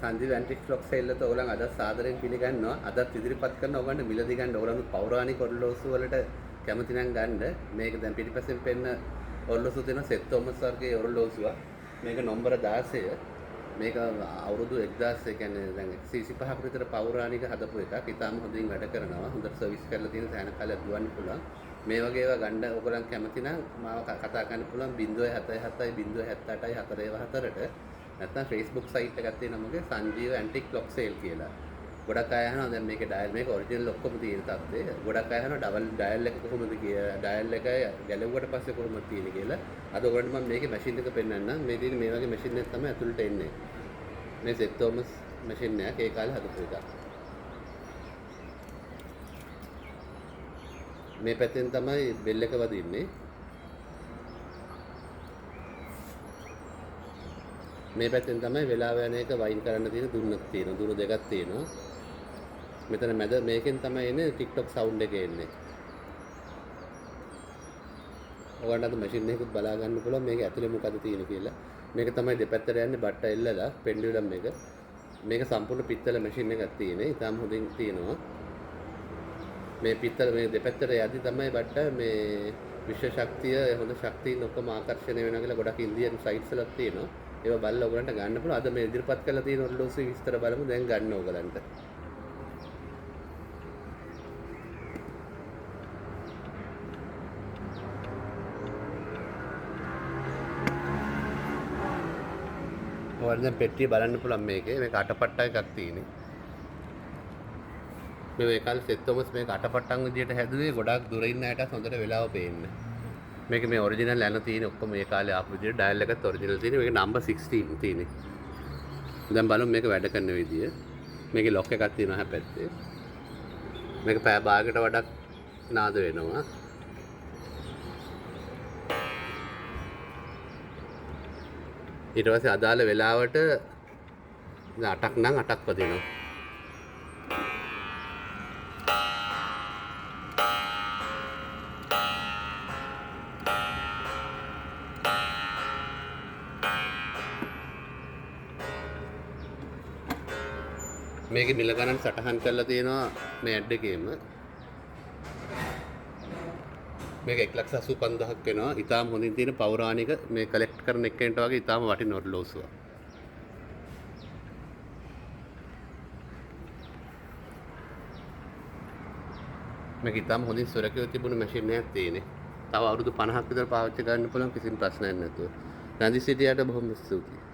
Sanjeewa antique clock sale එක ඕගොල්ලන් අද සාදරයෙන් පිළිගන්නවා. අදත් ඉදිරිපත් කරන ඕගොල්ලන්ට මිලදී ගන්න ඕගොල්ලන් පෞරාණික ඔරලෝසු වලට කැමති නම් ගන්න. මේක දැන් පිටිපස්සෙන් පෙන්න ඔරලෝසු තියෙන සෙත් තෝමස් වර්ගයේ ඔරලෝසුවක්. මේක නම්බර 16. මේක අවුරුදු 1000 ඒ කියන්නේ දැන් 125ක විතර පෞරාණික හදපු එකක්. ඉතාලම හොඳින් වැඩ කරනවා. හොඳට සර්විස් කරලා තියෙන සෑහෙන කාලයක් දුවන්න පුළුවන්. මේ වගේ ඒවා ගන්න ඔයගොල්ලන් කැමති නම් මාව කතා කරන්න පුළුවන් 077 078 414ට. නැත්නම් Facebook site එකක් තියෙනවා මගේ සංජීව ඇන්ටික් ක්ලොක් සේල් කියලා. ගොඩක් අය අහනවා දැන් මේකේ ඩයල් මේක ඔරිජිනල් ඔක්කොම තියෙන තත්ත්වය. ගොඩක් අය අහනවා ඩයල් එක කොහොමද කියලා. ඩයල් එක ගැලවුවට පස්සේ කොහොමද තියෙන්නේ කියලා. අද ඔයගොල්ලන්ට මම මේකේ මැෂින් එක පෙන්නන්නම්. මේ තියෙන මේ වගේ මැෂින් එකක් තමයි ඇතුළට එන්නේ. මේ සෙත් තෝමස් මැෂින් එකක් ඒ කාලේ හදපු එකක්. මේ පැත්තෙන් තමයි බෙල් එක වදින්නේ. මේ පැත්තෙන් තමයි වෙලාව යන එක වයින් කරන්න තියෙන දුන්නක් තියෙනවා. දුරු දෙකක් තියෙනවා. මෙතන මැද මේකෙන් තමයි එන්නේ TikTok sound එක එන්නේ. ඔයගොල්ලන්ට අද මැෂින් එකකුත් බලා ගන්න පුළුවන් මේක ඇතුලේ මොකද තියෙන්නේ කියලා. මේක තමයි දෙපැත්තට යන්නේ බට්ට එල්ලලා පෙන්ඩියුලම් එක. මේක සම්පූර්ණ පිත්තල මැෂින් එකක් තියෙන්නේ. ඉතාලම හොඳින් තියෙනවා. මේ පිත්තල මේ දෙපැත්තට යද්දි තමයි බට්ට මේ විශ්ව ශක්තිය හොඳ ශක්තියින් ඔක්කොම ආකර්ෂණය වෙනවා කියලා ගොඩක් ඉන්දියන් සයිට්ස් වල තියෙනවා. ඒවා බලලා ඔයගලන්ට ගන්න පුළුවන්. අද මේ ඉදිරිපත් කරලා තියෙන ඔරලෝසුවේ විස්තර බලමු. දැන් ගන්න ඔයගලන්ට. ඔයාලා දැන් පෙට්ටිය බලන්න පුළුවන් මේකේ. මේක අටපට්ටම් එකක් තියෙන්නේ. මේ කාලේ සෙත් තෝමස් මේක අටපට්ටම් විදියට හැදුවේ ගොඩක් දුර ඉන්න අයටත් හොඳට වෙලාව පේන්න. මේක මේ ඔරිජිනල් යන තියෙන ඔක්කොම මේ කාලේ ආපු විදියට ඩයල් එකත් ඔරිජිනල් තියෙන. මේක නම්බර් 16 තියෙන්නේ. දැන් බලමු මේක වැඩ කරන විදිය. මේකේ ලොක් එකක් තියෙනවා හැපැත්තේ. මේක පෑ භාගයකට වඩා නාද වෙනවා. ඊට පස්සේ අදාළ වෙලාවට 8ක් නම් 8ක් වදිනවා. මේකේ මිල ගණන් සටහන් කරලා තියෙනවා මේ ඇඩ් එකේම. මේක 1,85,000ක් වෙනවා. ඉතාලම හොඳින් තියෙන පෞරාණික මේ කලෙක්ට් කරන එක්කෙනට වගේ ඉතාලම වටින ඔරලෝසුවක්. මේක ඉතාලම හොඳින් සුරකිත තිබුණු මැෂින් එකක් තියෙන්නේ. තව අවුරුදු 50ක් විතර පාවිච්චි කරන්න පුළුවන් කිසිම ප්‍රශ්නයක් නැතුව. රැඳි සිටියට බොහොම ස්තුතියි.